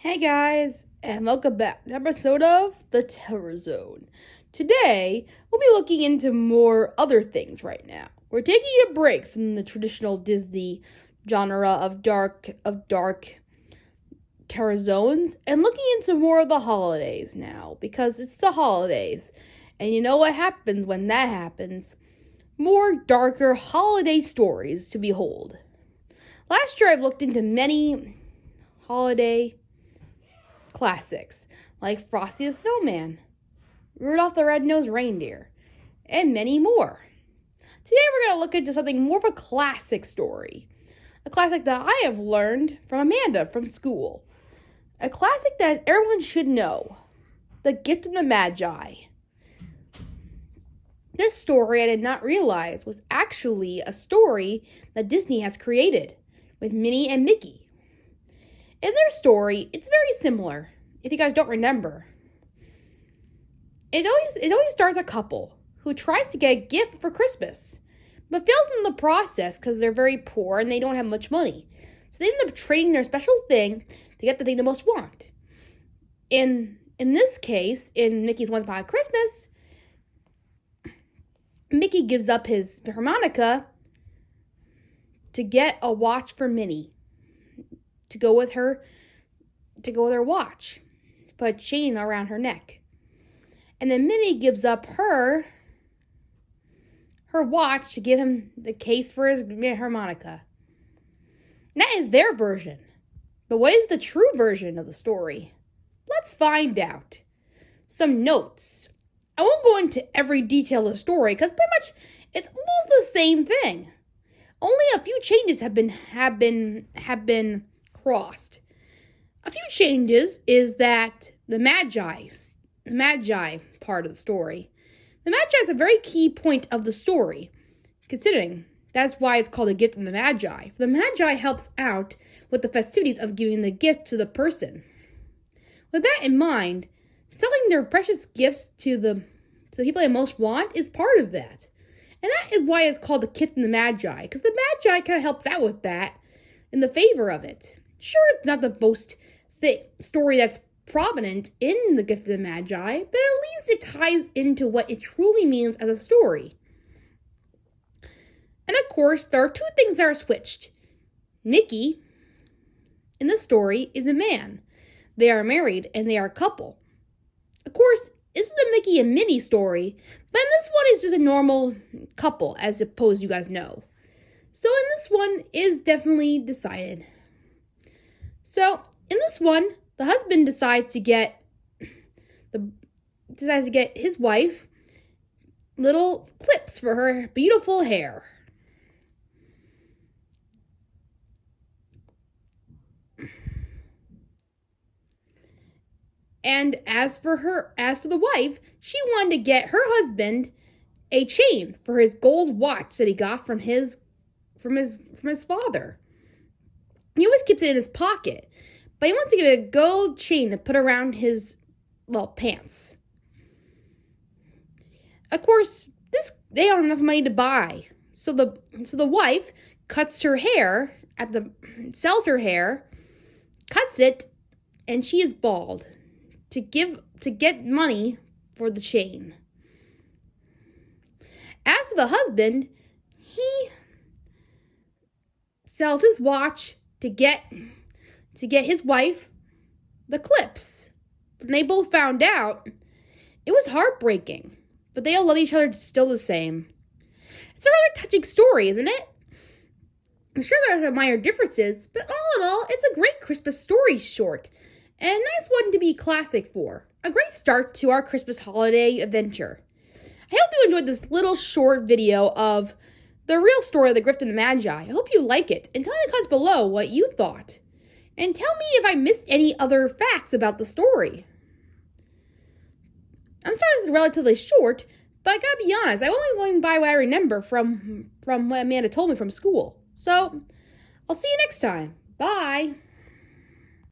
Hey guys, and welcome back to an episode of The Terror Zone. Today, we'll be looking into more other things right now. We're taking a break from the traditional Disney genre of dark terror zones and looking into more of the holidays now because it's the holidays. And you know what happens when that happens? More darker holiday stories to behold. Last year I've looked into many holiday classics like Frosty the Snowman, Rudolph the Red-Nosed Reindeer, and many more. Today we're going to look into something more of a classic story. A classic that I have learned from Amanda from school. A classic that everyone should know. The Gift of the Magi. This story I did not realize was actually a story that Disney has created with Minnie and Mickey. In their story, it's very similar, if you guys don't remember. It always stars a couple who tries to get a gift for Christmas, but fails in the process because they're very poor and they don't have much money. So they end up trading their special thing to get the thing they most want. In this case, in Mickey's Once Upon a Christmas, Mickey gives up his harmonica to get a watch for Minnie. To go with her watch, put a chain around her neck. And then Minnie gives up her watch to give him the case for his harmonica. And that is their version. But what is the true version of the story? Let's find out. Some notes. I won't go into every detail of the story because pretty much it's almost the same thing. Only a few changes have been crossed. A few changes is that the Magi part of the story. The Magi is a very key point of the story, considering that's why it's called a gift of the Magi. The Magi helps out with the festivities of giving the gift to the person. With that in mind, selling their precious gifts to the people they most want is part of that. And that is why it's called the gift of the Magi, because the Magi kind of helps out with that in the favor of it. Sure, it's not the most story that's prominent in the Gift of the Magi, but at least it ties into what it truly means as a story. And of course, there are two things that are switched. Mickey, in this story, is a man. They are married and they are a couple. Of course, this is the Mickey and Minnie story, but in this one, it's just a normal couple, as opposed you guys know. So in this one is definitely decided. So, in this one, the husband decides to get his wife little clips for her beautiful hair. And as for the wife, she wanted to get her husband a chain for his gold watch that he got from his father. He always keeps it in his pocket, but he wants to get a gold chain to put around his, pants. Of course, they don't have enough money to buy, so the wife cuts her hair sells her hair, cuts it, and she is bald to get money for the chain. As for the husband, he sells his watch to get his wife the clips. When they both found out, it was heartbreaking, but they all love each other still the same. It's a rather touching story, isn't it? I'm sure there are minor differences, but all in all, it's a great Christmas story short, and a nice one to be classic for. A great start to our Christmas holiday adventure. I hope you enjoyed this little short video of the real story of the Gift of the Magi. I hope you like it, and tell me in the comments below what you thought. And tell me if I missed any other facts about the story. I'm sorry this is relatively short, but I gotta be honest, I only going by what I remember from what Amanda told me from school. So, I'll see you next time. Bye!